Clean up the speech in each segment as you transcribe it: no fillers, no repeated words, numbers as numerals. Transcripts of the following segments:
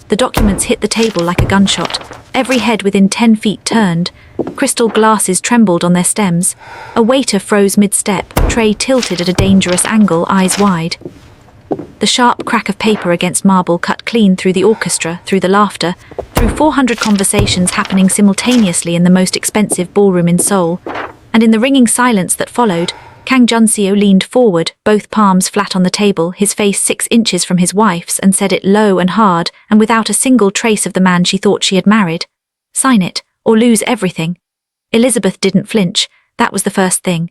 The documents hit the table like a gunshot. Every head within 10 feet turned. Crystal glasses trembled on their stems. A waiter froze mid-step, tray tilted at a dangerous angle, eyes wide. The sharp crack of paper against marble cut clean through the orchestra, through the laughter, through 400 conversations happening simultaneously in the most expensive ballroom in Seoul. And in the ringing silence that followed, Kang Jun-seo leaned forward, both palms flat on the table, his face 6 inches from his wife's, and said it low and hard, and without a single trace of the man she thought she had married. Sign it, or lose everything. Elizabeth didn't flinch. That was the first thing.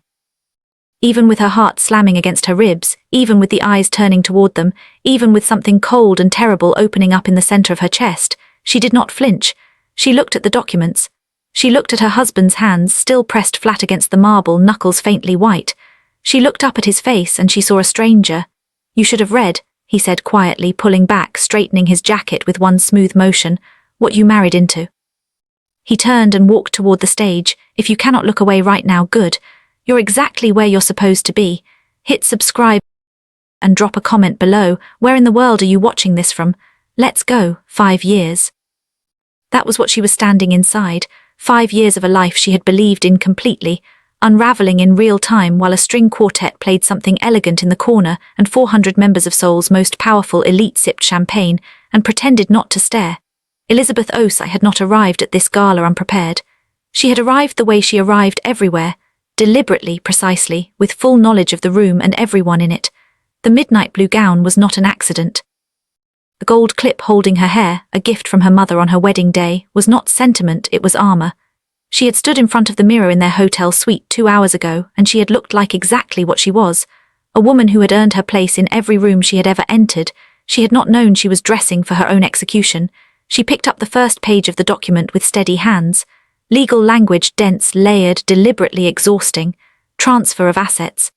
Even with her heart slamming against her ribs, even with the eyes turning toward them, even with something cold and terrible opening up in the center of her chest, she did not flinch. She looked at the documents. She looked at her husband's hands, still pressed flat against the marble, knuckles faintly white. She looked up at his face and she saw a stranger. "You should have read," he said quietly, pulling back, straightening his jacket with one smooth motion, "what you married into." He turned and walked toward the stage. "If you cannot look away right now, good. You're exactly where you're supposed to be. Hit subscribe and drop a comment below. Where in the world are you watching this from? Let's go, 5 years." That was what she was standing inside. 5 years of a life she had believed in completely, unraveling in real time while a string quartet played something elegant in the corner and 400 members of Seoul's most powerful elite sipped champagne and pretended not to stare. Elizabeth Osei had not arrived at this gala unprepared. She had arrived the way she arrived everywhere, deliberately, precisely, with full knowledge of the room and everyone in it. The midnight blue gown was not an accident. The gold clip holding her hair, a gift from her mother on her wedding day, was not sentiment, it was armor. She had stood in front of the mirror in their hotel suite 2 hours ago, and she had looked like exactly what she was, a woman who had earned her place in every room she had ever entered. She had not known she was dressing for her own execution. She picked up the first page of the document with steady hands. Legal language, dense, layered, deliberately exhausting. Transfer of assets.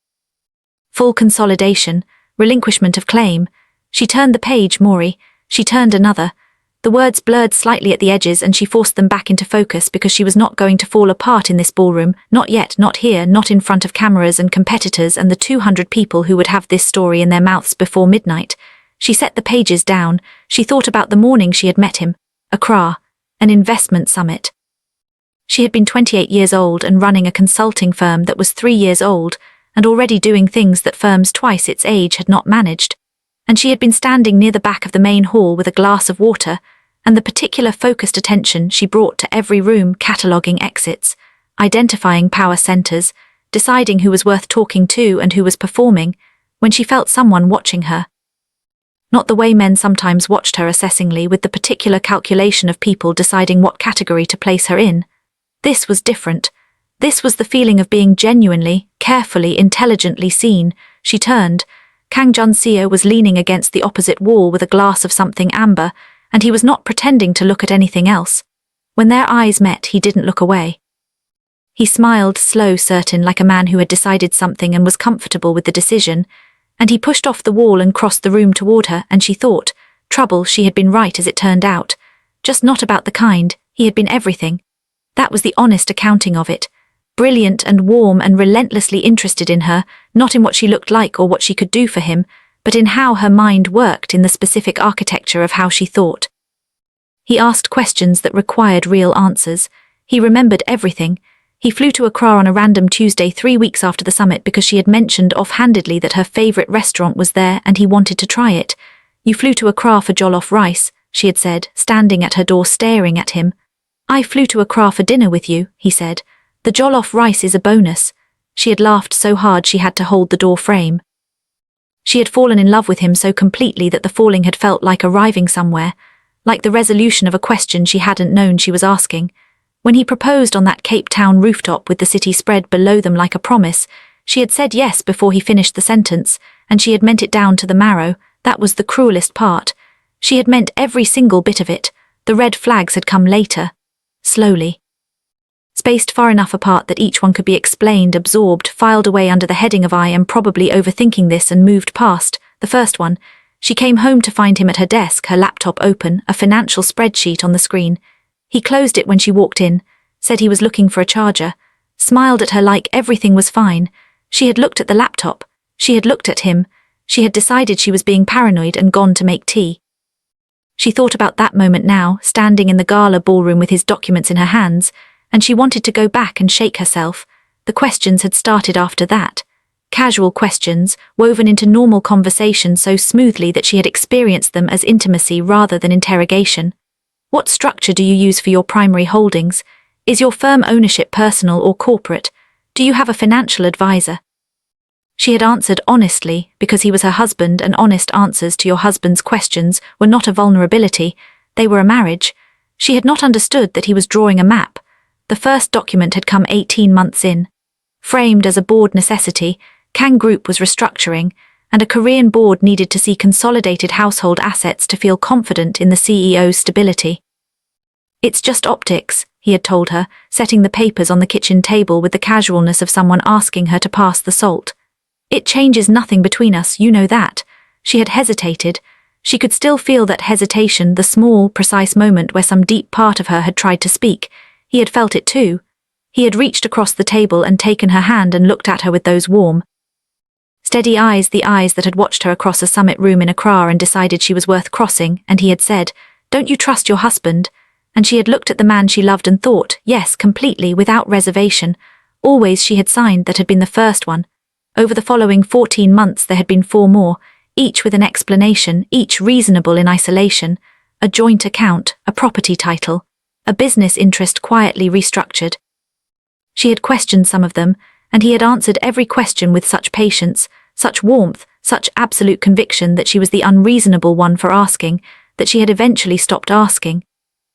Full consolidation. Relinquishment of claim. She turned the page, Maury. She turned another. The words blurred slightly at the edges and she forced them back into focus because she was not going to fall apart in this ballroom, not yet, not here, not in front of cameras and competitors and the 200 people who would have this story in their mouths before midnight. She set the pages down. She thought about the morning she had met him. Accra. An investment summit. She had been 28 years old and running a consulting firm that was 3 years old and already doing things that firms twice its age had not managed. And she had been standing near the back of the main hall with a glass of water, and the particular focused attention she brought to every room, cataloguing exits, identifying power centers, deciding who was worth talking to and who was performing, when she felt someone watching her. Not the way men sometimes watched her assessingly with the particular calculation of people deciding what category to place her in. This was different. This was the feeling of being genuinely, carefully, intelligently seen. She turned. Kang Jun-seo was leaning against the opposite wall with a glass of something amber, and he was not pretending to look at anything else. When their eyes met, he didn't look away. He smiled, slow, certain, like a man who had decided something and was comfortable with the decision, and he pushed off the wall and crossed the room toward her, and she thought, trouble, she had been right as it turned out. Just not about the kind, he had been everything. That was the honest accounting of it. Brilliant and warm and relentlessly interested in her, not in what she looked like or what she could do for him, but in how her mind worked, in the specific architecture of how she thought. He asked questions that required real answers. He remembered everything. He flew to Accra on a random Tuesday 3 weeks after the summit because she had mentioned offhandedly that her favorite restaurant was there and he wanted to try it. "You flew to Accra for jollof rice," she had said, standing at her door staring at him. "I flew to Accra for dinner with you," he said. "The jollof rice is a bonus." She had laughed so hard she had to hold the door frame. She had fallen in love with him so completely that the falling had felt like arriving somewhere, like the resolution of a question she hadn't known she was asking. When he proposed on that Cape Town rooftop with the city spread below them like a promise, she had said yes before he finished the sentence, and she had meant it down to the marrow. That was the cruelest part. She had meant every single bit of it. The red flags had come later. Slowly. Spaced far enough apart that each one could be explained, absorbed, filed away under the heading of I am probably overthinking this, and moved past. The first one. She came home to find him at her desk, her laptop open, a financial spreadsheet on the screen. He closed it when she walked in, said he was looking for a charger, smiled at her like everything was fine. She had looked at the laptop. She had looked at him. She had decided she was being paranoid and gone to make tea. She thought about that moment now, standing in the gala ballroom with his documents in her hands, and she wanted to go back and shake herself. The questions had started after that. Casual questions, woven into normal conversation so smoothly that she had experienced them as intimacy rather than interrogation. What structure do you use for your primary holdings? Is your firm ownership personal or corporate? Do you have a financial advisor? She had answered honestly because he was her husband, and honest answers to your husband's questions were not a vulnerability, they were a marriage. She had not understood that he was drawing a map. The first document had come 18 months in. Framed as a board necessity, Kang Group was restructuring, and a Korean board needed to see consolidated household assets to feel confident in the CEO's stability. It's just optics, he had told her, setting the papers on the kitchen table with the casualness of someone asking her to pass the salt. It changes nothing between us, you know that. She had hesitated. She could still feel that hesitation, the small, precise moment where some deep part of her had tried to speak. He had felt it too. He had reached across the table and taken her hand and looked at her with those warm, steady eyes, the eyes that had watched her across a summit room in Accra and decided she was worth crossing, and he had said, "Don't you trust your husband?" And she had looked at the man she loved and thought, yes, completely, without reservation. Always she had signed that had been the first one. Over the following 14 months there had been 4 more, each with an explanation, each reasonable in isolation. A joint account, a property title, a business interest quietly restructured. She had questioned some of them, and he had answered every question with such patience, such warmth, such absolute conviction that she was the unreasonable one for asking, that she had eventually stopped asking.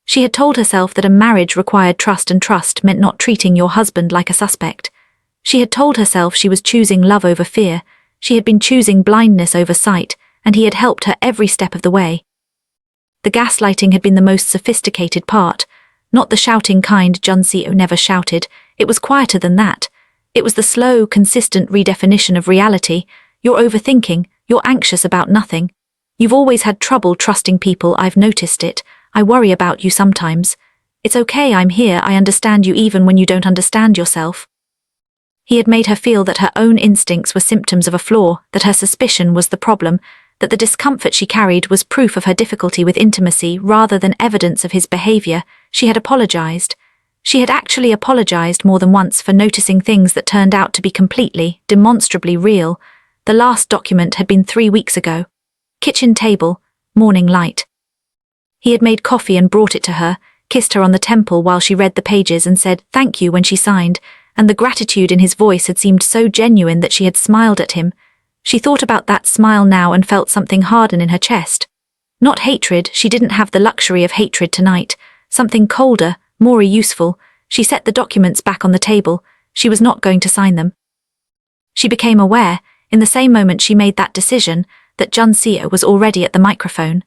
She had told herself that a marriage required trust, and trust meant not treating your husband like a suspect. She had told herself she was choosing love over fear. She had been choosing blindness over sight, and he had helped her every step of the way. The gaslighting had been the most sophisticated part, not the shouting kind. Jun-seo never shouted. It was quieter than that. It was the slow, consistent redefinition of reality. You're overthinking, you're anxious about nothing. You've always had trouble trusting people, I've noticed it. I worry about you sometimes. It's okay, I'm here, I understand you even when you don't understand yourself. He had made her feel that her own instincts were symptoms of a flaw, that her suspicion was the problem, that the discomfort she carried was proof of her difficulty with intimacy rather than evidence of his behavior. She had apologized. She had actually apologized more than once for noticing things that turned out to be completely, demonstrably real. The last document had been 3 weeks ago. Kitchen table, morning light. He had made coffee and brought it to her, kissed her on the temple while she read the pages and said thank you when she signed, and the gratitude in his voice had seemed so genuine that she had smiled at him. She thought about that smile now and felt something harden in her chest. Not hatred, she didn't have the luxury of hatred tonight. Something colder, more useful. She set the documents back on the table. She was not going to sign them. She became aware, in the same moment she made that decision, that Jun-seo was already at the microphone.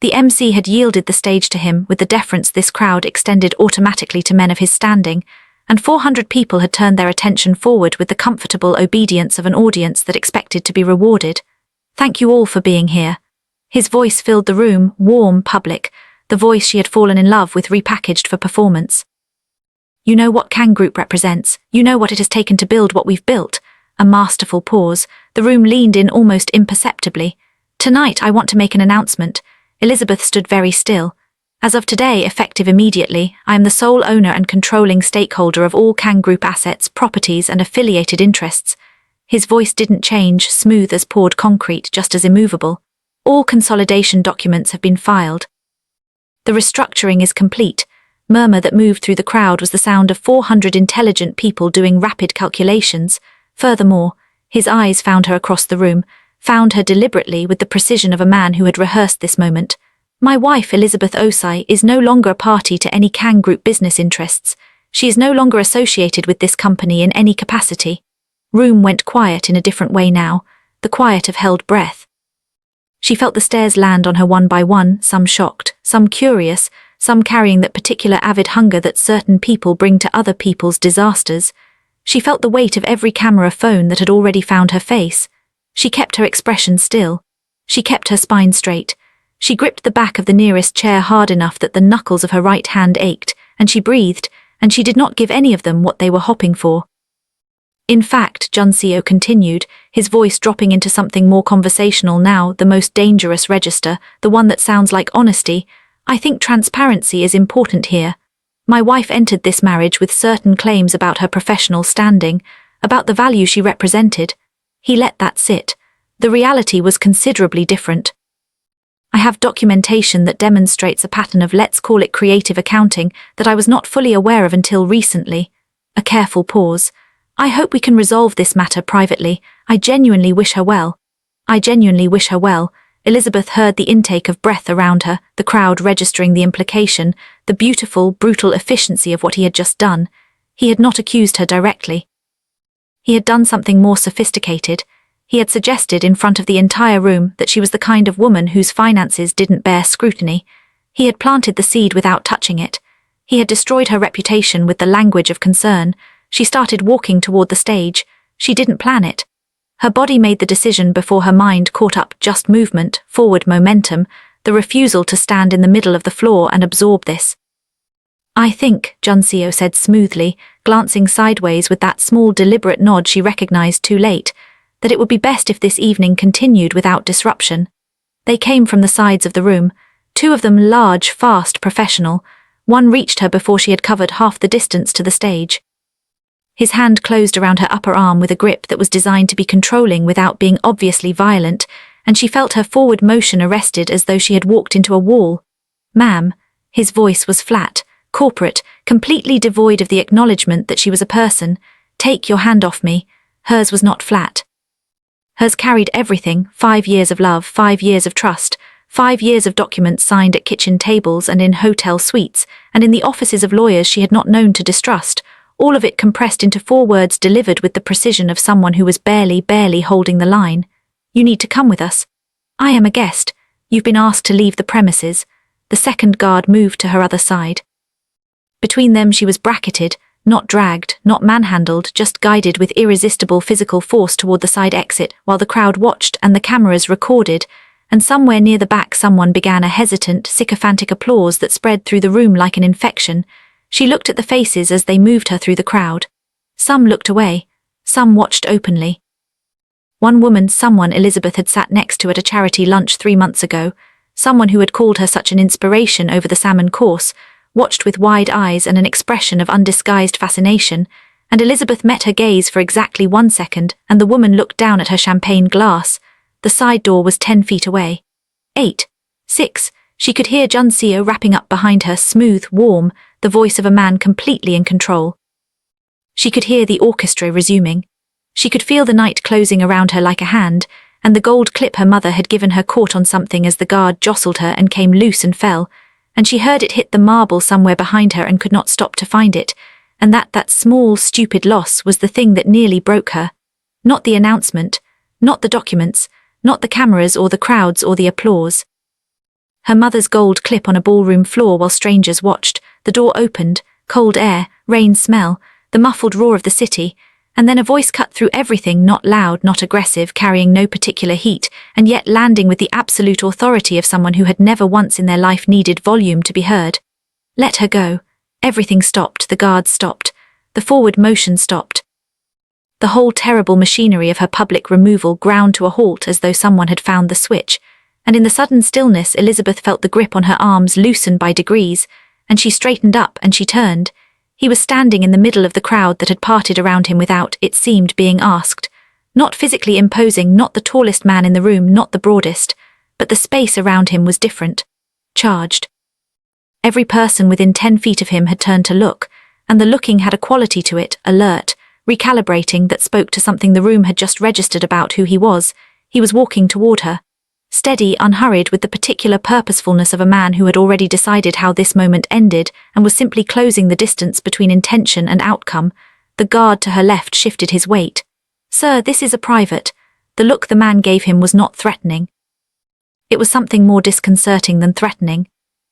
The MC had yielded the stage to him with the deference this crowd extended automatically to men of his standing, and 400 people had turned their attention forward with the comfortable obedience of an audience that expected to be rewarded. Thank you all for being here. His voice filled the room, warm, public, the voice she had fallen in love with repackaged for performance. You know what Kang Group represents, you know what it has taken to build what we've built. A masterful pause, the room leaned in almost imperceptibly. Tonight I want to make an announcement. Elizabeth stood very still. As of today, effective immediately, I am the sole owner and controlling stakeholder of all Kang Group assets, properties and affiliated interests. His voice didn't change, smooth as poured concrete, just as immovable. All consolidation documents have been filed. The restructuring is complete. Murmur that moved through the crowd was the sound of 400 intelligent people doing rapid calculations. Furthermore, his eyes found her across the room, found her deliberately with the precision of a man who had rehearsed this moment. My wife, Elizabeth Osei, is no longer a party to any Kang Group business interests. She is no longer associated with this company in any capacity. Room went quiet in a different way now, the quiet of held breath. She felt the stares land on her one by one, some shocked, some curious, some carrying that particular avid hunger that certain people bring to other people's disasters. She felt the weight of every camera phone that had already found her face. She kept her expression still. She kept her spine straight. She gripped the back of the nearest chair hard enough that the knuckles of her right hand ached, and she breathed, and she did not give any of them what they were hopping for. In fact, Jun-seo continued, his voice dropping into something more conversational now, the most dangerous register, the one that sounds like honesty, I think transparency is important here. My wife entered this marriage with certain claims about her professional standing, about the value she represented. He let that sit. The reality was considerably different. I have documentation that demonstrates a pattern of, let's call it, creative accounting that I was not fully aware of until recently. A careful pause. I hope we can resolve this matter privately. I genuinely wish her well. I genuinely wish her well. Elizabeth heard the intake of breath around her, the crowd registering the implication, the beautiful, brutal efficiency of what he had just done. He had not accused her directly. He had done something more sophisticated. He had suggested in front of the entire room that she was the kind of woman whose finances didn't bear scrutiny. He had planted the seed without touching it. He had destroyed her reputation with the language of concern. She started walking toward the stage. She didn't plan it. Her body made the decision before her mind caught up. Just movement, forward momentum, the refusal to stand in the middle of the floor and absorb this. I think, Jun-seo said smoothly, glancing sideways with that small deliberate nod she recognized too late, that it would be best if this evening continued without disruption. They came from the sides of the room, two of them large, fast, professional. One reached her before she had covered half the distance to the stage. His hand closed around her upper arm with a grip that was designed to be controlling without being obviously violent, and she felt her forward motion arrested as though she had walked into a wall. Ma'am, his voice was flat, corporate, completely devoid of the acknowledgement that she was a person. Take your hand off me. Hers was not flat. Hers carried everything, 5 years of love, 5 years of trust, 5 years of documents signed at kitchen tables and in hotel suites, and in the offices of lawyers she had not known to distrust, all of it compressed into 4 words delivered with the precision of someone who was barely holding the line. You need to come with us. I am a guest. You've been asked to leave the premises. The second guard moved to her other side. Between them she was bracketed, not dragged, not manhandled, just guided with irresistible physical force toward the side exit, while the crowd watched and the cameras recorded, and somewhere near the back someone began a hesitant, sycophantic applause that spread through the room like an infection. She looked at the faces as they moved her through the crowd. Some looked away, some watched openly. One woman, someone Elizabeth had sat next to at a charity lunch 3 months ago, someone who had called her such an inspiration over the salmon course, watched with wide eyes and an expression of undisguised fascination, and Elizabeth met her gaze for exactly 1 second, and the woman looked down at her champagne glass. The side door was 10 feet away. 8. 6. She could hear Jun-seo wrapping up behind her, smooth, warm, the voice of a man completely in control. She could hear the orchestra resuming. She could feel the night closing around her like a hand, and the gold clip her mother had given her caught on something as the guard jostled her and came loose and fell, and she heard it hit the marble somewhere behind her and could not stop to find it, and that small, stupid loss was the thing that nearly broke her. Not the announcement, not the documents, not the cameras or the crowds or the applause. Her mother's gold clip on a ballroom floor while strangers watched, the door opened, cold air, rain smell, the muffled roar of the city, and then a voice cut through everything, not loud, not aggressive, carrying no particular heat, and yet landing with the absolute authority of someone who had never once in their life needed volume to be heard. Let her go. Everything stopped, the guards stopped, the forward motion stopped. The whole terrible machinery of her public removal ground to a halt as though someone had found the switch, and in the sudden stillness Elizabeth felt the grip on her arms loosen by degrees, and she straightened up and she turned. He was standing in the middle of the crowd that had parted around him without, it seemed, being asked. Not physically imposing, not the tallest man in the room, not the broadest, but the space around him was different. Charged. Every person within 10 feet of him had turned to look, and the looking had a quality to it, alert, recalibrating, that spoke to something the room had just registered about who he was. He was walking toward her. Steady, unhurried, with the particular purposefulness of a man who had already decided how this moment ended and was simply closing the distance between intention and outcome. The guard to her left shifted his weight. Sir, this is a private. The look the man gave him was not threatening. It was something more disconcerting than threatening.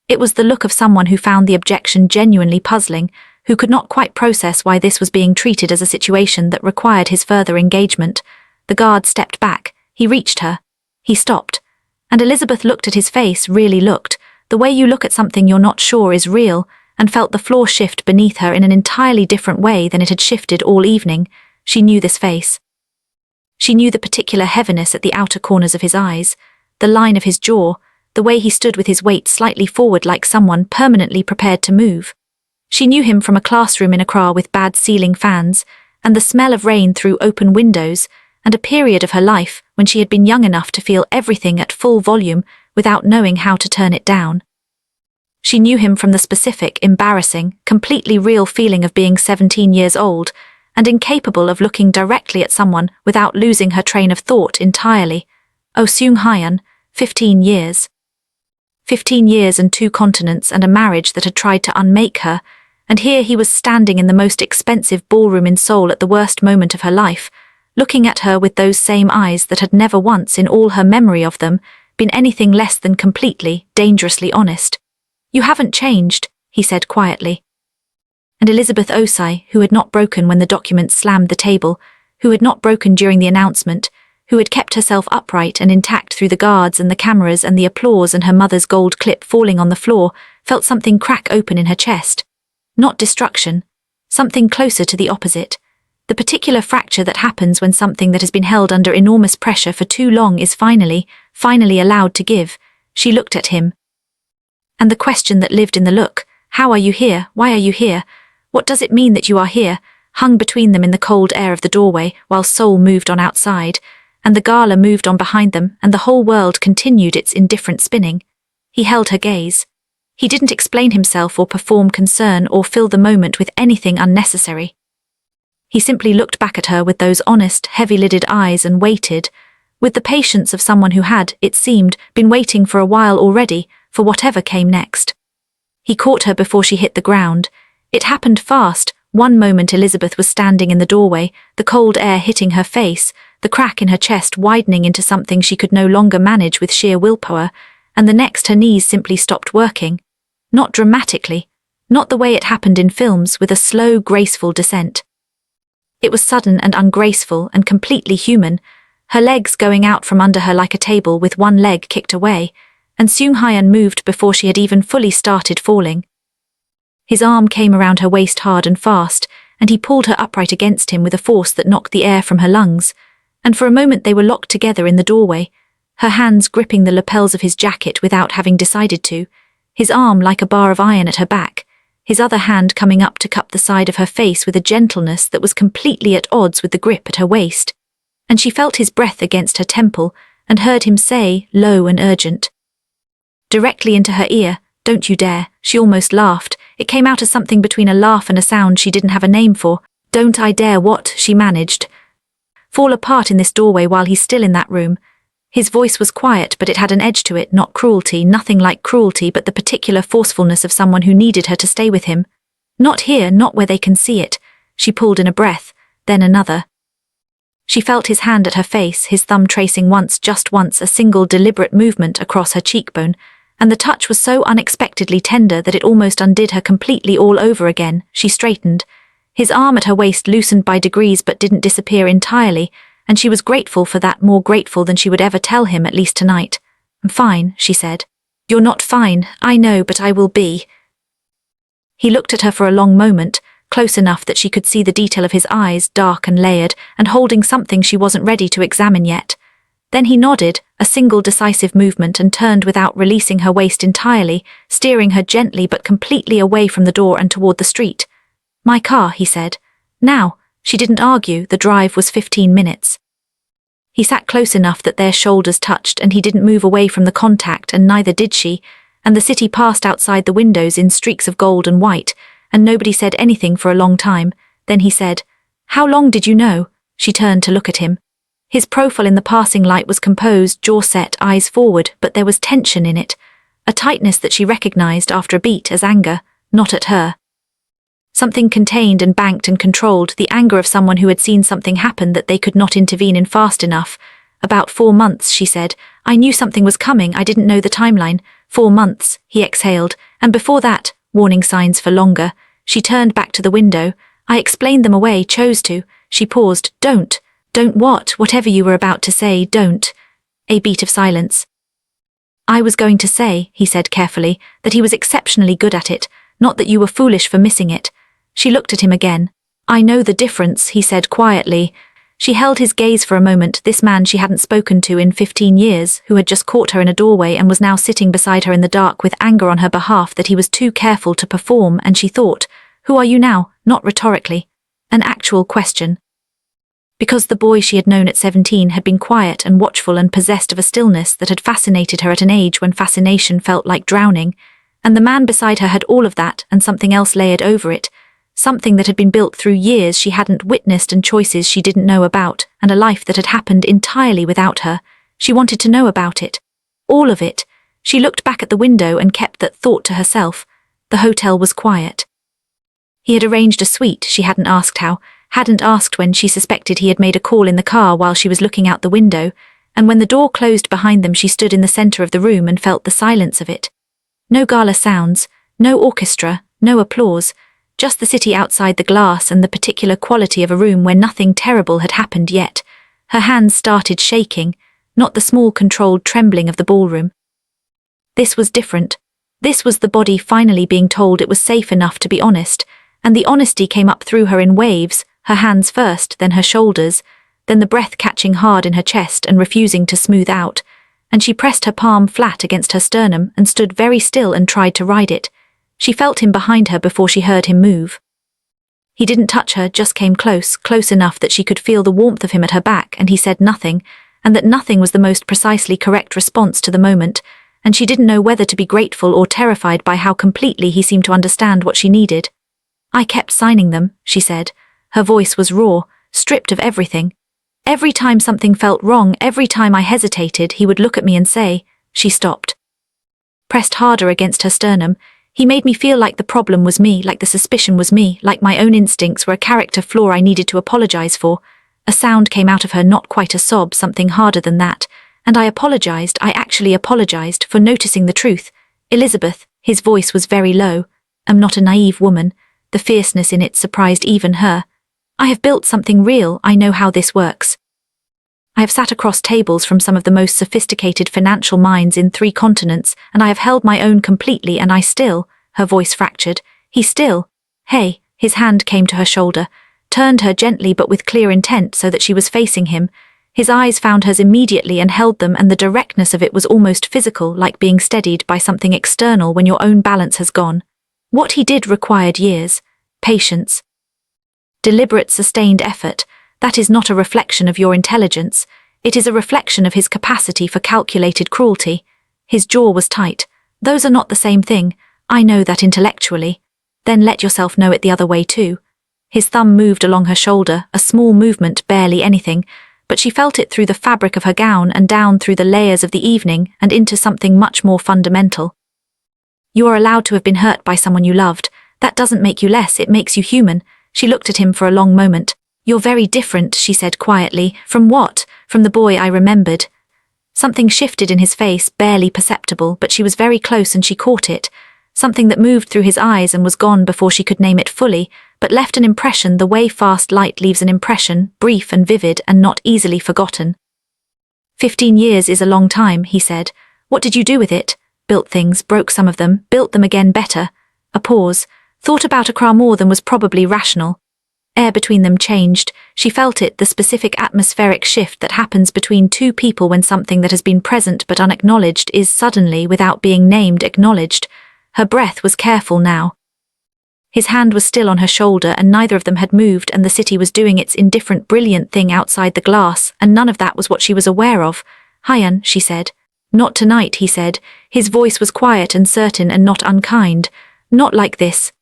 It was the look of someone who found the objection genuinely puzzling, who could not quite process why this was being treated as a situation that required his further engagement. The guard stepped back. He reached her. He stopped. And Elizabeth looked at his face, really looked, the way you look at something you're not sure is real, and felt the floor shift beneath her in an entirely different way than it had shifted all evening. She knew this face. She knew the particular heaviness at the outer corners of his eyes, the line of his jaw, the way he stood with his weight slightly forward like someone permanently prepared to move. She knew him from a classroom in Accra with bad ceiling fans, and the smell of rain through open windows, and a period of her life when she had been young enough to feel everything at full volume without knowing how to turn it down. She knew him from the specific, embarrassing, completely real feeling of being 17 years old, and incapable of looking directly at someone without losing her train of thought entirely. Oh Seung-hyun, 15 years. 15 years and 2 continents and a marriage that had tried to unmake her, and here he was standing in the most expensive ballroom in Seoul at the worst moment of her life, looking at her with those same eyes that had never once in all her memory of them been anything less than completely, dangerously honest. "You haven't changed," he said quietly. And Elizabeth Osei, who had not broken when the documents slammed the table, who had not broken during the announcement, who had kept herself upright and intact through the guards and the cameras and the applause and her mother's gold clip falling on the floor, felt something crack open in her chest. Not destruction, something closer to the opposite. The particular fracture that happens when something that has been held under enormous pressure for too long is finally allowed to give. She looked at him. And the question that lived in the look, "How are you here? Why are you here? What does it mean that you are here?" hung between them in the cold air of the doorway while Seoul moved on outside, and the gala moved on behind them, and the whole world continued its indifferent spinning. He held her gaze. He didn't explain himself or perform concern or fill the moment with anything unnecessary. He simply looked back at her with those honest, heavy-lidded eyes and waited, with the patience of someone who had, it seemed, been waiting for a while already, for whatever came next. He caught her before she hit the ground. It happened fast. One moment Elizabeth was standing in the doorway, the cold air hitting her face, the crack in her chest widening into something she could no longer manage with sheer willpower, and the next her knees simply stopped working. Not dramatically, not the way it happened in films with a slow, graceful descent. It was sudden and ungraceful and completely human, her legs going out from under her like a table with one leg kicked away, and Seung-hyun moved before she had even fully started falling. His arm came around her waist hard and fast, and he pulled her upright against him with a force that knocked the air from her lungs, and for a moment they were locked together in the doorway, her hands gripping the lapels of his jacket without having decided to, his arm like a bar of iron at her back, his other hand coming up to cup the side of her face with a gentleness that was completely at odds with the grip at her waist. And she felt his breath against her temple and heard him say, low and urgent, directly into her ear, "Don't you dare." She almost laughed. It came out as something between a laugh and a sound she didn't have a name for. "Don't I dare what?" she managed. "Fall apart in this doorway while he's still in that room." His voice was quiet, but it had an edge to it, not cruelty, nothing like cruelty, but the particular forcefulness of someone who needed her to stay with him. "Not here, not where they can see it." She pulled in a breath, then another. She felt his hand at her face, his thumb tracing once, just once, a single deliberate movement across her cheekbone, and the touch was so unexpectedly tender that it almost undid her completely all over again. She straightened. His arm at her waist loosened by degrees but didn't disappear entirely, and she was grateful for that, more grateful than she would ever tell him, at least tonight. "I'm fine," she said. "You're not fine, I know, but I will be." He looked at her for a long moment, close enough that she could see the detail of his eyes, dark and layered, and holding something she wasn't ready to examine yet. Then he nodded, a single decisive movement, and turned without releasing her waist entirely, steering her gently but completely away from the door and toward the street. "My car," he said. Now. She didn't argue, the drive was 15 minutes. He sat close enough that their shoulders touched, and he didn't move away from the contact, and neither did she, and the city passed outside the windows in streaks of gold and white, and nobody said anything for a long time. Then he said, "How long did you know?" She turned to look at him. His profile in the passing light was composed, jaw set, eyes forward, but there was tension in it, a tightness that she recognized after a beat as anger, not at her. Something contained and banked and controlled, the anger of someone who had seen something happen that they could not intervene in fast enough. "About 4 months," she said. "I knew something was coming, I didn't know the timeline." 4 months, he exhaled, and before that, warning signs for longer. She turned back to the window. "I explained them away, chose to." She paused. Don't what? Whatever you were about to say, don't." A beat of silence. "I was going to say," he said carefully, "that he was exceptionally good at it, not that you were foolish for missing it." She looked at him again. I know the difference, he said quietly. She held his gaze for a moment, this man she hadn't spoken to in 15 years, who had just caught her in a doorway and was now sitting beside her in the dark with anger on her behalf that he was too careful to perform, and she thought, who are you now? Not rhetorically. An actual question. Because the boy she had known at 17 had been quiet and watchful and possessed of a stillness that had fascinated her at an age when fascination felt like drowning, and the man beside her had all of that and something else layered over it, something that had been built through years she hadn't witnessed and choices she didn't know about, and a life that had happened entirely without her. She wanted to know about it. All of it. She looked back at the window and kept that thought to herself. The hotel was quiet. He had arranged a suite, she hadn't asked how, hadn't asked when she suspected he had made a call in the car while she was looking out the window, and when the door closed behind them she stood in the center of the room and felt the silence of it. No gala sounds, no orchestra, no applause, just the city outside the glass and the particular quality of a room where nothing terrible had happened yet. Her hands started shaking, not the small controlled trembling of the ballroom. This was different. This was the body finally being told it was safe enough to be honest, and the honesty came up through her in waves, her hands first, then her shoulders, then the breath catching hard in her chest and refusing to smooth out, and she pressed her palm flat against her sternum and stood very still and tried to ride it. She felt him behind her before she heard him move. He didn't touch her, just came close, close enough that she could feel the warmth of him at her back, and he said nothing, and that nothing was the most precisely correct response to the moment, and she didn't know whether to be grateful or terrified by how completely he seemed to understand what she needed. I kept signing them, she said. Her voice was raw, stripped of everything. Every time something felt wrong, every time I hesitated, he would look at me and say, she stopped. Pressed harder against her sternum, he made me feel like the problem was me, like the suspicion was me, like my own instincts were a character flaw I needed to apologize for. A sound came out of her, not quite a sob, something harder than that, and I apologized, I actually apologized for noticing the truth. Elizabeth, his voice was very low, I'm not a naive woman. The fierceness in it surprised even her. I have built something real, I know how this works. I have sat across tables from some of the most sophisticated financial minds in 3 continents, and I have held my own completely, and I still, her voice fractured, he still, hey, his hand came to her shoulder, turned her gently but with clear intent so that she was facing him. His eyes found hers immediately and held them, and the directness of it was almost physical, like being steadied by something external when your own balance has gone. What he did required years, patience, deliberate sustained effort. That is not a reflection of your intelligence, it is a reflection of his capacity for calculated cruelty. His jaw was tight. Those are not the same thing, I know that intellectually. Then let yourself know it the other way too. His thumb moved along her shoulder, a small movement, barely anything, but she felt it through the fabric of her gown and down through the layers of the evening and into something much more fundamental. You are allowed to have been hurt by someone you loved. That doesn't make you less, it makes you human. She looked at him for a long moment. You're very different, she said quietly. From what? From the boy I remembered. Something shifted in his face, barely perceptible, but she was very close and she caught it. Something that moved through his eyes and was gone before she could name it fully, but left an impression the way fast light leaves an impression, brief and vivid and not easily forgotten. 15 years is a long time, he said. What did you do with it? Built things, broke some of them, built them again better. A pause. Thought about Accra more than was probably rational. Air between them changed. She felt it, the specific atmospheric shift that happens between 2 people when something that has been present but unacknowledged is suddenly, without being named, acknowledged. Her breath was careful now. His hand was still on her shoulder and neither of them had moved, and the city was doing its indifferent brilliant thing outside the glass, and none of that was what she was aware of. Hyun, she said. Not tonight, he said. His voice was quiet and certain and not unkind. Not like this.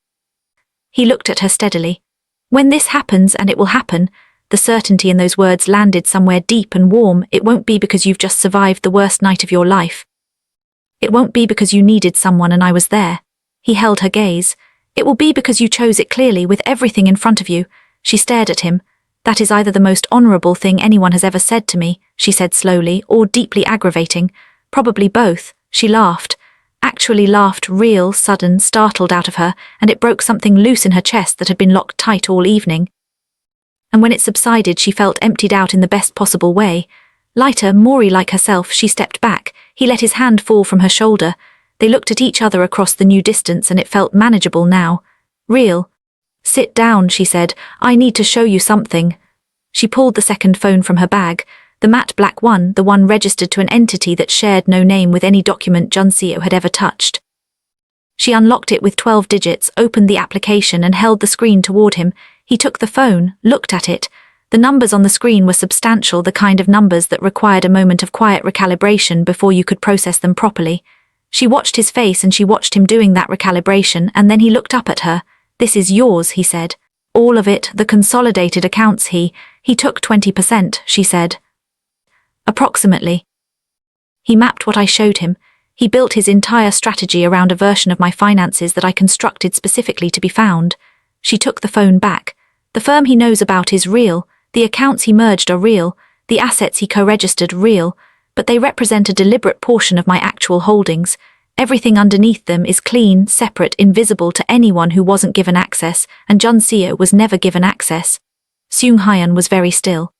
He looked at her steadily. When this happens, and it will happen, the certainty in those words landed somewhere deep and warm, it won't be because you've just survived the worst night of your life. It won't be because you needed someone and I was there. He held her gaze. It will be because you chose it clearly with everything in front of you. She stared at him. That is either the most honorable thing anyone has ever said to me, she said slowly, or deeply aggravating. Probably both. She laughed. Actually laughed, real, sudden, startled out of her, and it broke something loose in her chest that had been locked tight all evening. And when it subsided, she felt emptied out in the best possible way. Lighter, more like herself, she stepped back. He let his hand fall from her shoulder. They looked at each other across the new distance, and it felt manageable now. Real. Sit down, she said. I need to show you something. She pulled the second phone from her bag, the matte black one, the one registered to an entity that shared no name with any document Jun-seo had ever touched. She unlocked it with 12 digits, opened the application and held the screen toward him. He took the phone, looked at it. The numbers on the screen were substantial, the kind of numbers that required a moment of quiet recalibration before you could process them properly. She watched his face and she watched him doing that recalibration, and then he looked up at her. This is yours, he said. All of it, the consolidated accounts. He took 20%, she said. Approximately. He mapped what I showed him. He built his entire strategy around a version of my finances that I constructed specifically to be found. She took the phone back. The firm he knows about is real, the accounts he merged are real, the assets he co-registered real, but they represent a deliberate portion of my actual holdings. Everything underneath them is clean, separate, invisible to anyone who wasn't given access, and Jun-seo was never given access. Seung-hyun was very still.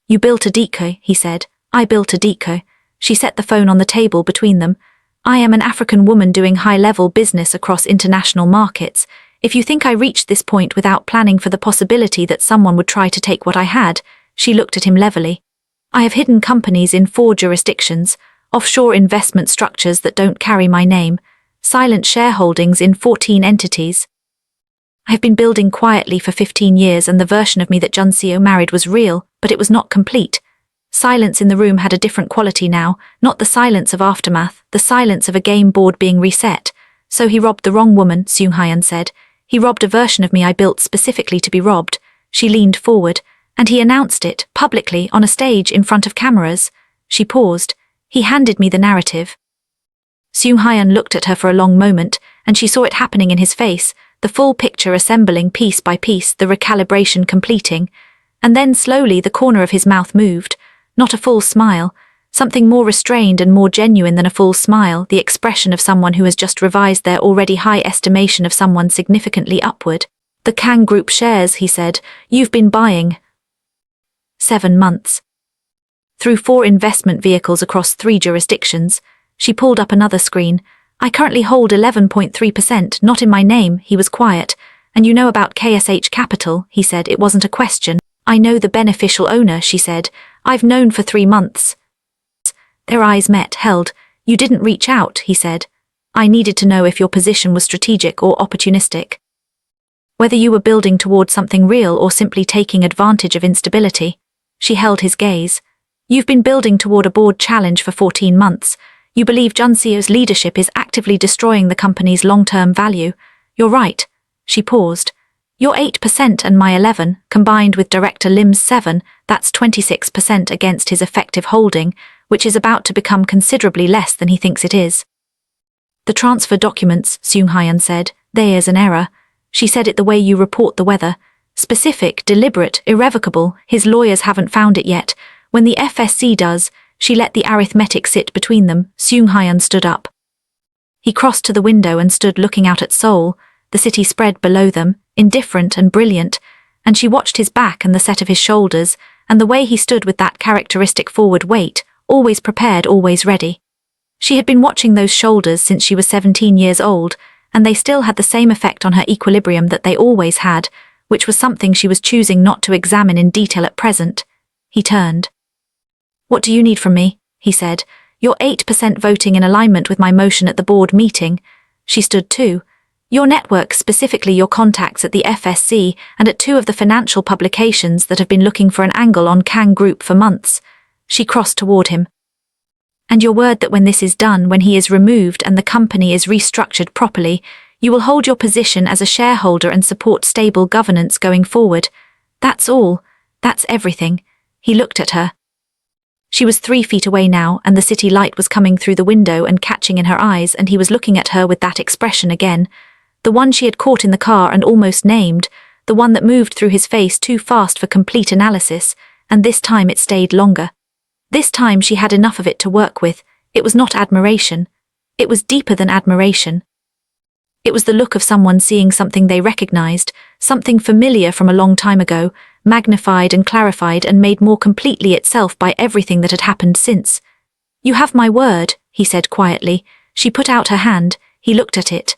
You built a decoy, he said. I built a decoy. She set the phone on the table between them. I am an African woman doing high-level business across international markets. If you think I reached this point without planning for the possibility that someone would try to take what I had, she looked at him levelly. I have hidden companies in 4 jurisdictions, offshore investment structures that don't carry my name, silent shareholdings in 14 entities. I have been building quietly for 15 years, and the version of me that Jun-seo married was real, but it was not complete. Silence in the room had a different quality now, not the silence of aftermath, the silence of a game board being reset. So he robbed the wrong woman, Seung-hyun said. He robbed a version of me I built specifically to be robbed. She leaned forward, and he announced it, publicly, on a stage in front of cameras. She paused. He handed me the narrative. Seung-hyun looked at her for a long moment, and she saw it happening in his face, the full picture assembling piece by piece, the recalibration completing. And then slowly the corner of his mouth moved. Not a full smile, something more restrained and more genuine than a full smile, the expression of someone who has just revised their already high estimation of someone significantly upward. The Kang Group shares, he said, you've been buying. 7 months. Through 4 investment vehicles across 3 jurisdictions. She pulled up another screen. I currently hold 11.3%, not in my name, he was quiet. And you know about KSH Capital, he said. It wasn't a question. I know the beneficial owner, she said. I've known for 3 months. Their eyes met, held. You didn't reach out, he said. I needed to know if your position was strategic or opportunistic. Whether you were building toward something real or simply taking advantage of instability. She held his gaze. You've been building toward a board challenge for 14 months. You believe Jun-seo's leadership is actively destroying the company's long-term value. You're right. She paused. Your 8% and my 11, combined with Director Lim's 7, that's 26% against his effective holding, which is about to become considerably less than he thinks it is. The transfer documents, Seung-hyun said, there's an error. She said it the way you report the weather. Specific, deliberate, irrevocable. His lawyers haven't found it yet. When the FSC does, she let the arithmetic sit between them. Seung-hyun stood up. He crossed to the window and stood looking out at Seoul. The city spread below them, indifferent and brilliant, and she watched his back and the set of his shoulders, and the way he stood with that characteristic forward weight, always prepared, always ready. She had been watching those shoulders since she was 17 years old, and they still had the same effect on her equilibrium that they always had, which was something she was choosing not to examine in detail at present. He turned. What do you need from me? He said. Your 8% voting in alignment with my motion at the board meeting. She stood too. Your network, specifically your contacts at the FSC and at 2 of the financial publications that have been looking for an angle on Kang Group for months. She crossed toward him. And your word that when this is done, when he is removed and the company is restructured properly, you will hold your position as a shareholder and support stable governance going forward. That's all. That's everything. He looked at her. She was 3 feet away now, and the city light was coming through the window and catching in her eyes, and he was looking at her with that expression again. The one she had caught in the car and almost named, the one that moved through his face too fast for complete analysis, and this time it stayed longer. This time she had enough of it to work with. It was not admiration. It was deeper than admiration. It was the look of someone seeing something they recognized, something familiar from a long time ago, magnified and clarified and made more completely itself by everything that had happened since. You have my word, he said quietly. She put out her hand. He looked at it.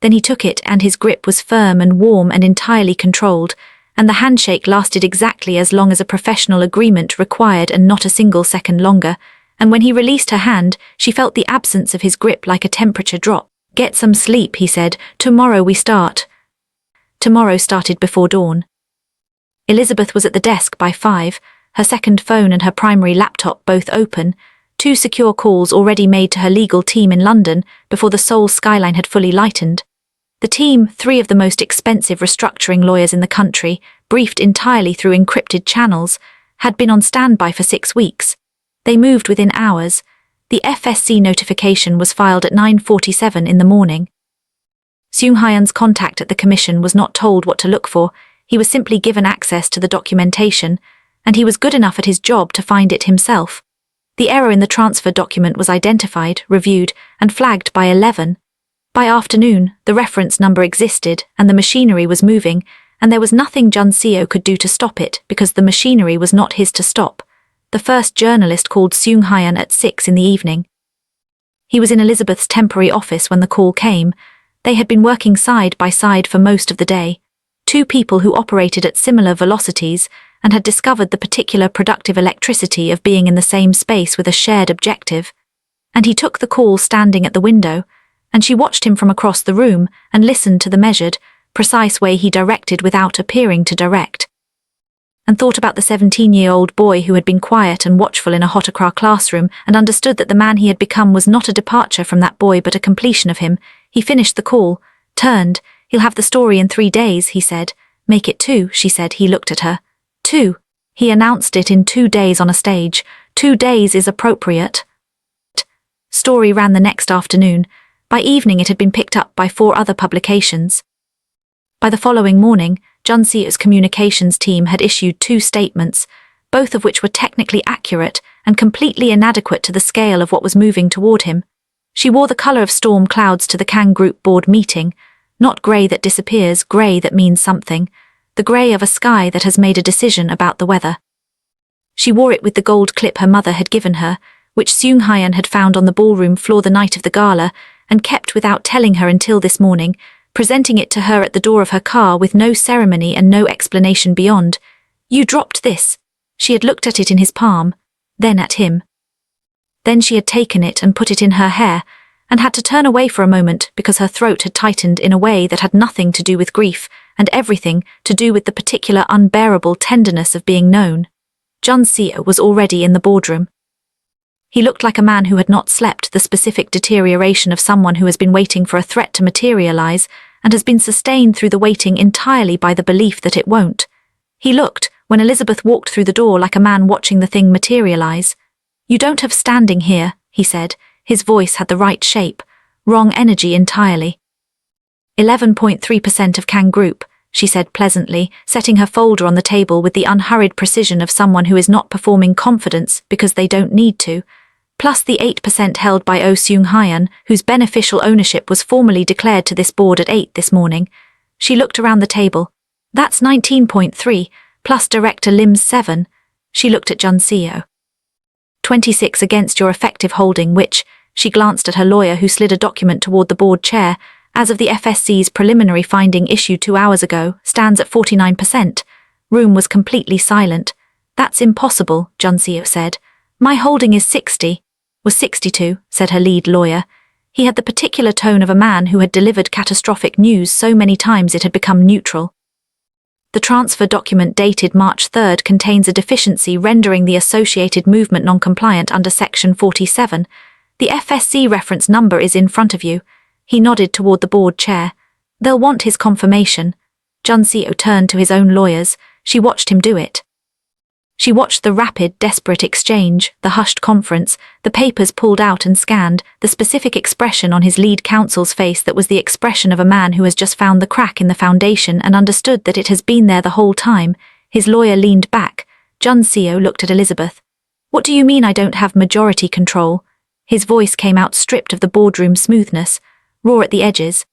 Then he took it, and his grip was firm and warm and entirely controlled, and the handshake lasted exactly as long as a professional agreement required and not a single second longer, and when he released her hand, she felt the absence of his grip like a temperature drop. "Get some sleep," he said. "Tomorrow we start." Tomorrow started before dawn. Elizabeth was at the desk by 5, her second phone and her primary laptop both open, 2 secure calls already made to her legal team in London before the Seoul skyline had fully lightened. The team, 3 of the most expensive restructuring lawyers in the country, briefed entirely through encrypted channels, had been on standby for 6 weeks. They moved within hours. The FSC notification was filed at 9:47 in the morning. Seung Hyun's contact at the commission was not told what to look for. He was simply given access to the documentation, and he was good enough at his job to find it himself. The error in the transfer document was identified, reviewed, and flagged by 11. By afternoon, the reference number existed, and the machinery was moving, and there was nothing Jun-seo could do to stop it because the machinery was not his to stop. The first journalist called Seung Hyun at 6 in the evening. He was in Elizabeth's temporary office when the call came. They had been working side by side for most of the day. 2 people who operated at similar velocities and had discovered the particular productive electricity of being in the same space with a shared objective. And he took the call standing at the window, and she watched him from across the room and listened to the measured, precise way he directed without appearing to direct. And thought about the 17-year-old boy who had been quiet and watchful in a Hotokra classroom and understood that the man he had become was not a departure from that boy but a completion of him. He finished the call, turned. "He'll have the story in 3 days, he said. "Make it 2, she said. He looked at her. 2. He announced it in 2 days on a stage. 2 days is appropriate. Story ran the next afternoon. By evening it had been picked up by 4 other publications. By the following morning, Jun-seo's communications team had issued 2 statements, both of which were technically accurate and completely inadequate to the scale of what was moving toward him. She wore the color of storm clouds to the Kang Group board meeting, not grey that disappears, grey that means something, the grey of a sky that has made a decision about the weather. She wore it with the gold clip her mother had given her, which Seung Hyun had found on the ballroom floor the night of the gala, and kept without telling her until this morning, presenting it to her at the door of her car with no ceremony and no explanation beyond. "You dropped this." She had looked at it in his palm, then at him. Then she had taken it and put it in her hair, and had to turn away for a moment because her throat had tightened in a way that had nothing to do with grief, and everything to do with the particular unbearable tenderness of being known. Jun-seo was already in the boardroom. He looked like a man who had not slept, the specific deterioration of someone who has been waiting for a threat to materialize, and has been sustained through the waiting entirely by the belief that it won't. He looked, when Elizabeth walked through the door, like a man watching the thing materialize. "You don't have standing here," he said. His voice had the right shape, wrong energy entirely. 11.3% of Kang Group, she said pleasantly, setting her folder on the table with the unhurried precision of someone who is not performing confidence because they don't need to, plus the 8% held by Oh Seung Hyun, whose beneficial ownership was formally declared to this board at 8 this morning. She looked around the table. "That's 19.3, plus Director Lim's 7. She looked at Jun-seo. 26 against your effective holding, which, she glanced at her lawyer who slid a document toward the board chair, as of the FSC's preliminary finding issued 2 hours ago, stands at 49%. Room was completely silent. "That's impossible," Jun-seo said. "My holding is 60. "Was 62, said her lead lawyer. He had the particular tone of a man who had delivered catastrophic news so many times it had become neutral. The transfer document dated March 3 contains a deficiency rendering the associated movement non-compliant under Section 47. The FSC reference number is in front of you. He nodded toward the board chair. "They'll want his confirmation." Jun-seo turned to his own lawyers. She watched him do it. She watched the rapid, desperate exchange, the hushed conference, the papers pulled out and scanned, the specific expression on his lead counsel's face that was the expression of a man who has just found the crack in the foundation and understood that it has been there the whole time. His lawyer leaned back. Jun-seo looked at Elizabeth. "What do you mean I don't have majority control?" His voice came out stripped of the boardroom smoothness, raw at the edges.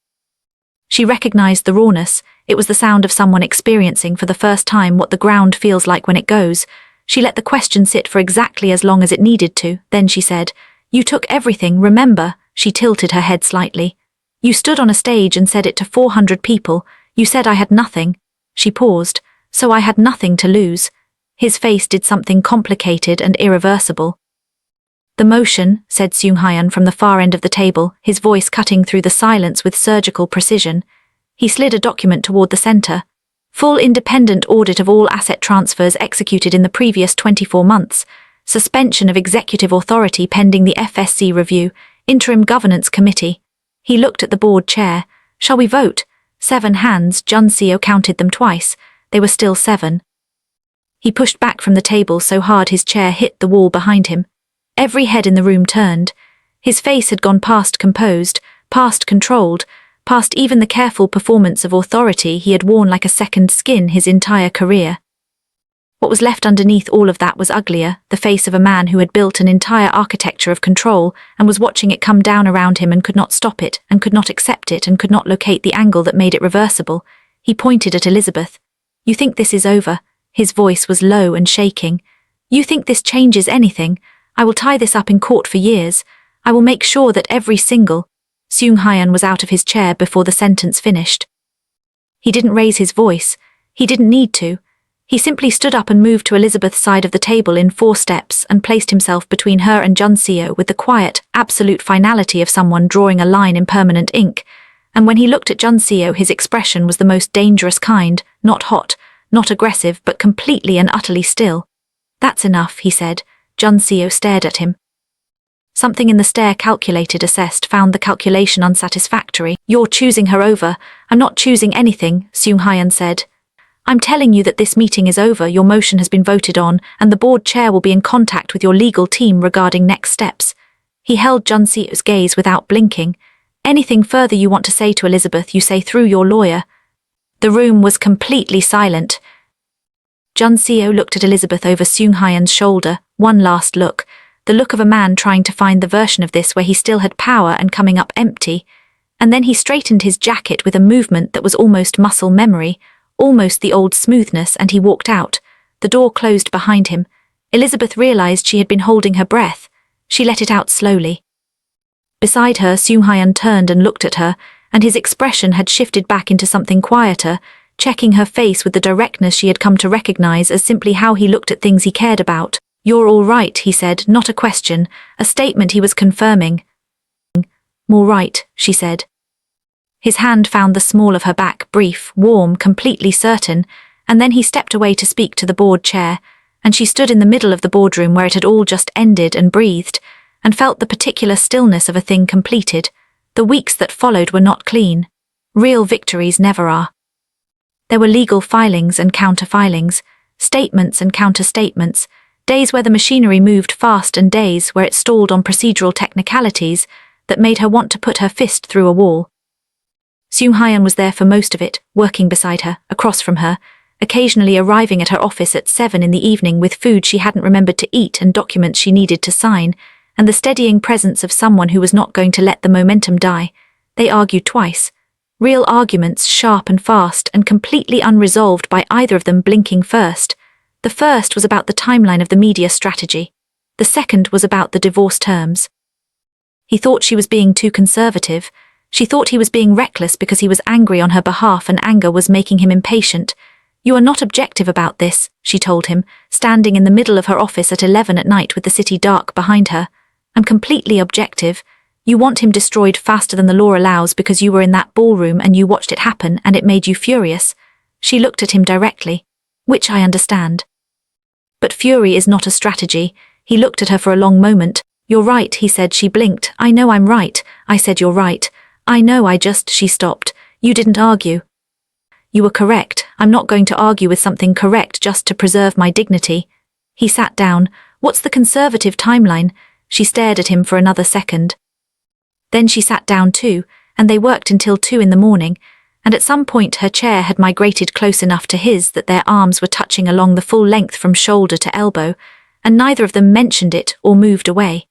She recognized the rawness. It was the sound of someone experiencing for the first time what the ground feels like when it goes. She let the question sit for exactly as long as it needed to. Then she said, "You took everything, remember?" She tilted her head slightly. You stood on a stage and said it to 400 people. You said I had nothing. She paused. So I had nothing to lose. His face did something complicated and irreversible. The motion, said Seung-hyun from the far end of the table, his voice cutting through the silence with surgical precision. He slid a document toward the center. Full independent audit of all asset transfers executed in the previous 24 months. Suspension of executive authority pending the FSC review. Interim governance committee. He looked at the board chair. Shall we vote? 7 hands. Jun-seo counted them twice. They were still 7. He pushed back from the table so hard his chair hit the wall behind him. Every head in the room turned. His face had gone past composed, past controlled, past even the careful performance of authority he had worn like a second skin his entire career. What was left underneath all of that was uglier, the face of a man who had built an entire architecture of control and was watching it come down around him and could not stop it and could not accept it and could not locate the angle that made it reversible. He pointed at Elizabeth. You think this is over? His voice was low and shaking. You think this changes anything? I will tie this up in court for years. I will make sure that every single... Seung-hyun was out of his chair before the sentence finished. He didn't raise his voice. He didn't need to. He simply stood up and moved to Elizabeth's side of the table in 4 steps and placed himself between her and Jun-seo with the quiet, absolute finality of someone drawing a line in permanent ink. And when he looked at Jun-seo, his expression was the most dangerous kind, not hot, not aggressive, but completely and utterly still. That's enough, he said. Jun-seo stared at him. Something in the stare calculated, assessed, found the calculation unsatisfactory. You're choosing her over. I'm not choosing anything, Seung-hyun said. I'm telling you that this meeting is over, your motion has been voted on, and the board chair will be in contact with your legal team regarding next steps. He held Jun-seo's gaze without blinking. Anything further you want to say to Elizabeth, you say through your lawyer. The room was completely silent. Jun-seo looked at Elizabeth over Seung-hyun's shoulder, one last look, the look of a man trying to find the version of this where he still had power and coming up empty, and then he straightened his jacket with a movement that was almost muscle memory, almost the old smoothness, and he walked out. The door closed behind him. Elizabeth realized she had been holding her breath. She let it out slowly. Beside her, Seung-hyun turned and looked at her, and his expression had shifted back into something quieter, checking her face with the directness she had come to recognize as simply how he looked at things he cared about. You're all right, he said, not a question, a statement he was confirming. More right, she said. His hand found the small of her back, brief, warm, completely certain, and then he stepped away to speak to the board chair, and she stood in the middle of the boardroom where it had all just ended and breathed, and felt the particular stillness of a thing completed. The weeks that followed were not clean. Real victories never are. There were legal filings and counter-filings, statements and counter-statements, days where the machinery moved fast and days where it stalled on procedural technicalities that made her want to put her fist through a wall. Seung-hyun was there for most of it, working beside her, across from her, occasionally arriving at her office at 7 in the evening with food she hadn't remembered to eat and documents she needed to sign, and the steadying presence of someone who was not going to let the momentum die. They argued twice. Real arguments, sharp and fast, and completely unresolved by either of them blinking first. The first was about the timeline of the media strategy. The second was about the divorce terms. He thought she was being too conservative. She thought he was being reckless because he was angry on her behalf and anger was making him impatient. You are not objective about this, she told him, standing in the middle of her office at 11 at night with the city dark behind her. I'm completely objective. You want him destroyed faster than the law allows because you were in that ballroom and you watched it happen and it made you furious. She looked at him directly, which I understand. But fury is not a strategy. He looked at her for a long moment. You're right, he said. She blinked. I know I'm right. I said you're right. I know she stopped. You didn't argue. You were correct. I'm not going to argue with something correct just to preserve my dignity. He sat down. What's the conservative timeline? She stared at him for another second. Then she sat down too, and they worked until 2 in the morning, and at some point her chair had migrated close enough to his that their arms were touching along the full length from shoulder to elbow, and neither of them mentioned it or moved away.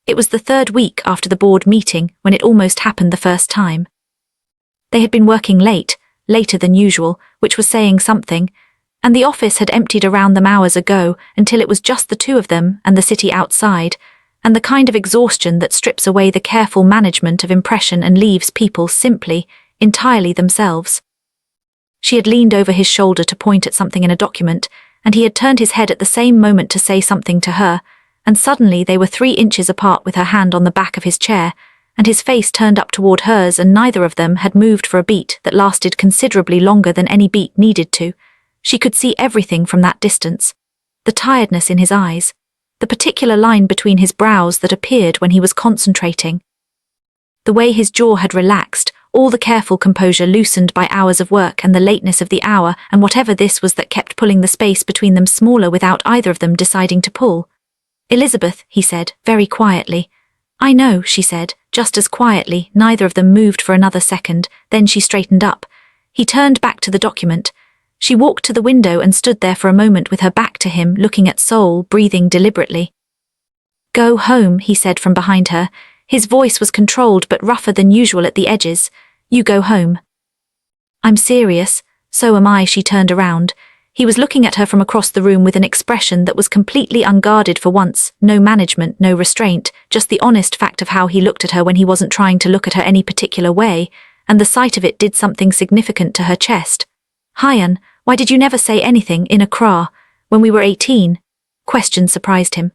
It was the 3rd week after the board meeting when it almost happened the first time. They had been working late, later than usual, which was saying something, and the office had emptied around them hours ago until it was just the 2 of them and the city outside, and the kind of exhaustion that strips away the careful management of impression and leaves people simply, entirely themselves. She had leaned over his shoulder to point at something in a document, and he had turned his head at the same moment to say something to her, and suddenly they were 3 inches apart with her hand on the back of his chair, and his face turned up toward hers, and neither of them had moved for a beat that lasted considerably longer than any beat needed to. She could see everything from that distance. The tiredness in his eyes, the particular line between his brows that appeared when he was concentrating, the way his jaw had relaxed, all the careful composure loosened by hours of work and the lateness of the hour, and whatever this was that kept pulling the space between them smaller without either of them deciding to pull. "Elizabeth," he said, very quietly. "I know," she said, just as quietly. Neither of them moved for another second, then she straightened up. He turned back to the document. She walked to the window and stood there for a moment with her back to him, looking at Seoul, breathing deliberately. "Go home," he said from behind her. His voice was controlled but rougher than usual at the edges. "You go home." "I'm serious." "So am I." She turned around. He was looking at her from across the room with an expression that was completely unguarded for once, no management, no restraint, just the honest fact of how he looked at her when he wasn't trying to look at her any particular way, and the sight of it did something significant to her chest. "Hyun, why did you never say anything in Accra, when we were 18? Question surprised him.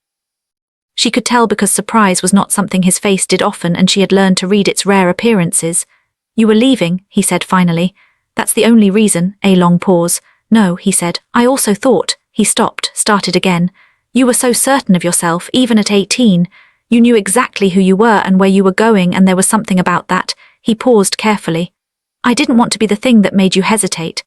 She could tell because surprise was not something his face did often, and she had learned to read its rare appearances. "You were leaving," he said finally. "That's the only reason." A long pause. "No," he said, "I also thought." He stopped, started again. "You were so certain of yourself, even at 18. You knew exactly who you were and where you were going, and there was something about that." He paused carefully. "I didn't want to be the thing that made you hesitate.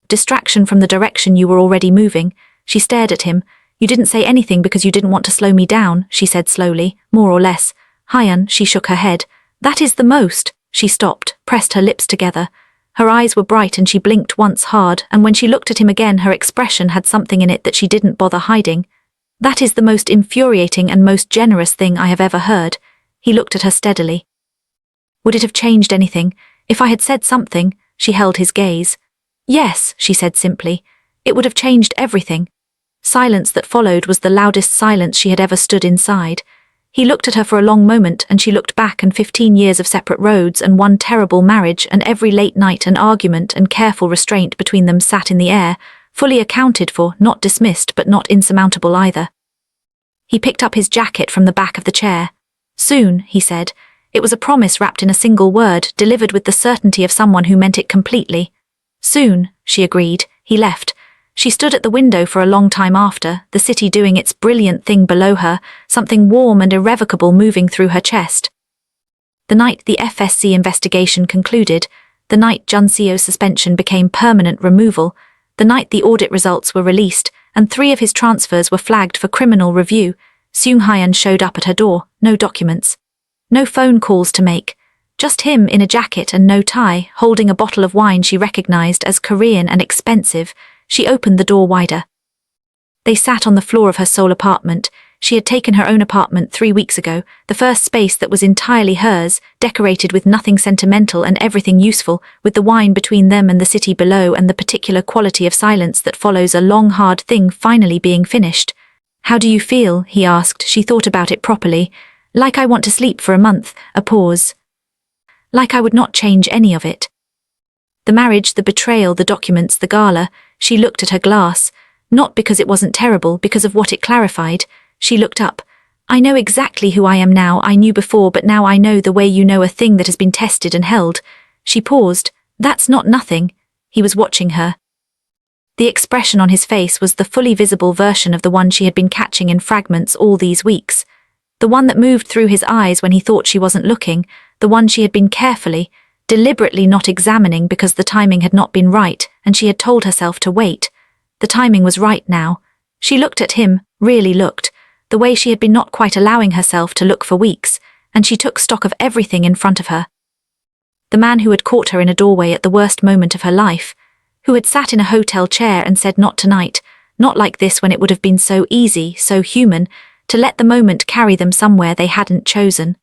Distraction from the direction you were already moving." She stared at him. "You didn't say anything because you didn't want to slow me down," she said slowly, "more or less." "Hyun," she shook her head. "That is the most." She stopped, pressed her lips together. Her eyes were bright and she blinked once hard, and when she looked at him again her expression had something in it that she didn't bother hiding. "That is the most infuriating and most generous thing I have ever heard." He looked at her steadily. "Would it have changed anything if I had said something?" She held his gaze. "Yes," she said simply. "It would have changed everything." Silence that followed was the loudest silence she had ever stood inside. He looked at her for a long moment, and she looked back, and 15 years of separate roads and one terrible marriage and every late night and argument and careful restraint between them sat in the air, fully accounted for, not dismissed but not insurmountable either. He picked up his jacket from the back of the chair. "Soon," he said. It was a promise wrapped in a single word, delivered with the certainty of someone who meant it completely. "Soon," she agreed. He left. She stood at the window for a long time after, the city doing its brilliant thing below her, something warm and irrevocable moving through her chest. The night the FSC investigation concluded, the night Jun-seo's suspension became permanent removal, the night the audit results were released, and 3 of his transfers were flagged for criminal review, Seung Hyun showed up at her door, no documents. No phone calls to make. Just him in a jacket and no tie, holding a bottle of wine she recognized as Korean and expensive. She opened the door wider. They sat on the floor of her Seoul apartment. She had taken her own apartment 3 weeks ago, the first space that was entirely hers, decorated with nothing sentimental and everything useful, with the wine between them and the city below and the particular quality of silence that follows a long hard thing finally being finished. "How do you feel?" he asked. She thought about it properly. "Like I want to sleep for a month." A pause. "Like I would not change any of it. The marriage, the betrayal, the documents, the gala." She looked at her glass. Not because it wasn't terrible, because of what it clarified. She looked up. "I know exactly who I am now. I knew before, but now I know the way you know a thing that has been tested and held." She paused. "That's not nothing." He was watching her. The expression on his face was the fully visible version of the one she had been catching in fragments all these weeks. The one that moved through his eyes when he thought she wasn't looking, the one she had been carefully, deliberately not examining because the timing had not been right, and she had told herself to wait. The timing was right now. She looked at him, really looked, the way she had been not quite allowing herself to look for weeks, and she took stock of everything in front of her. The man who had caught her in a doorway at the worst moment of her life, who had sat in a hotel chair and said not tonight, not like this when it would have been so easy, so human, to let the moment carry them somewhere they hadn't chosen,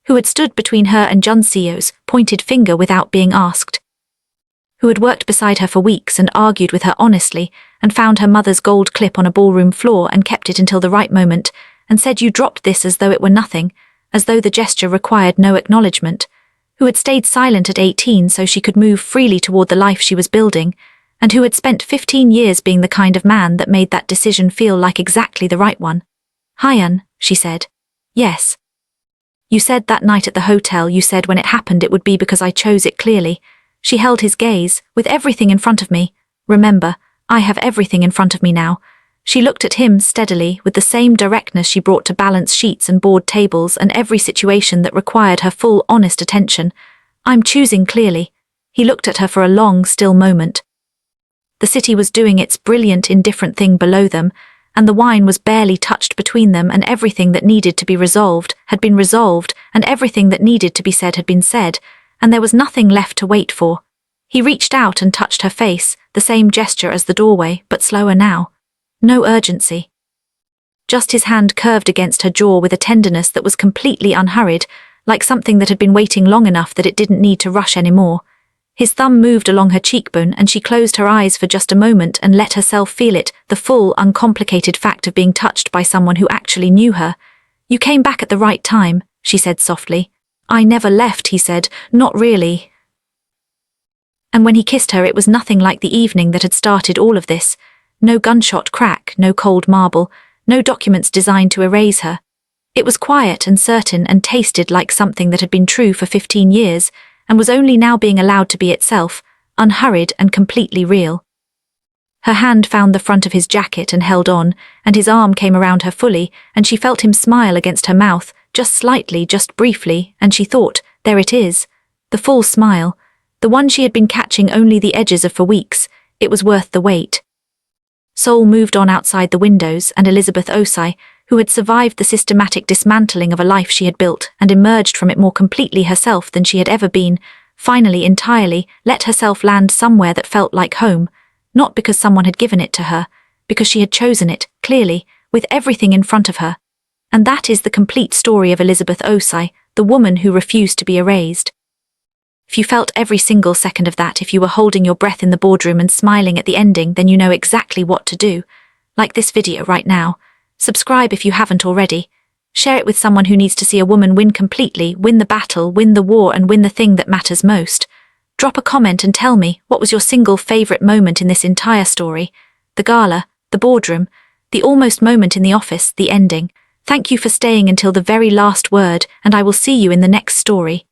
who had stood between her and Jun-seo's pointed finger without being asked, who had worked beside her for weeks and argued with her honestly and found her mother's gold clip on a ballroom floor and kept it until the right moment, and said you dropped this as though it were nothing, as though the gesture required no acknowledgement, who had stayed silent at 18 so she could move freely toward the life she was building, and who had spent 15 years being the kind of man that made that decision feel like exactly the right one. Hyun, she said. Yes. You said that night at the hotel, you said when it happened it would be because I chose it clearly. She held his gaze, with everything in front of me. Remember, I have everything in front of me now. She looked at him steadily, with the same directness she brought to balance sheets and board tables and every situation that required her full, honest attention. I'm choosing clearly. He looked at her for a long, still moment. The city was doing its brilliant, indifferent thing below them, and the wine was barely touched between them, and everything that needed to be resolved had been resolved, and everything that needed to be said had been said, and there was nothing left to wait for. He reached out and touched her face, the same gesture as the doorway, but slower now. No urgency. Just his hand curved against her jaw with a tenderness that was completely unhurried, like something that had been waiting long enough that it didn't need to rush anymore. His thumb moved along her cheekbone and she closed her eyes for just a moment and let herself feel it, the full, uncomplicated fact of being touched by someone who actually knew her. You came back at the right time, she said softly. I never left, he said, not really. And when he kissed her, it was nothing like the evening that had started all of this. No gunshot crack, no cold marble, no documents designed to erase her. It was quiet and certain and tasted like something that had been true for 15 years, and was only now being allowed to be itself, unhurried and completely real. Her hand found the front of his jacket and held on, and his arm came around her fully, and she felt him smile against her mouth, just slightly, just briefly, and she thought, there it is. The full smile. The one she had been catching only the edges of for weeks. It was worth the wait. Seoul moved on outside the windows, and Elizabeth Osei, who had survived the systematic dismantling of a life she had built and emerged from it more completely herself than she had ever been, finally entirely let herself land somewhere that felt like home, not because someone had given it to her, because she had chosen it, clearly, with everything in front of her. And that is the complete story of Elizabeth Osei, the woman who refused to be erased. If you felt every single second of that, if you were holding your breath in the boardroom and smiling at the ending, then you know exactly what to do. Like this video right now. Subscribe if you haven't already. Share it with someone who needs to see a woman win completely, win the battle, win the war, and win the thing that matters most. Drop a comment and tell me, what was your single favorite moment in this entire story? The gala, the boardroom, the almost moment in the office, the ending. Thank you for staying until the very last word, and I will see you in the next story.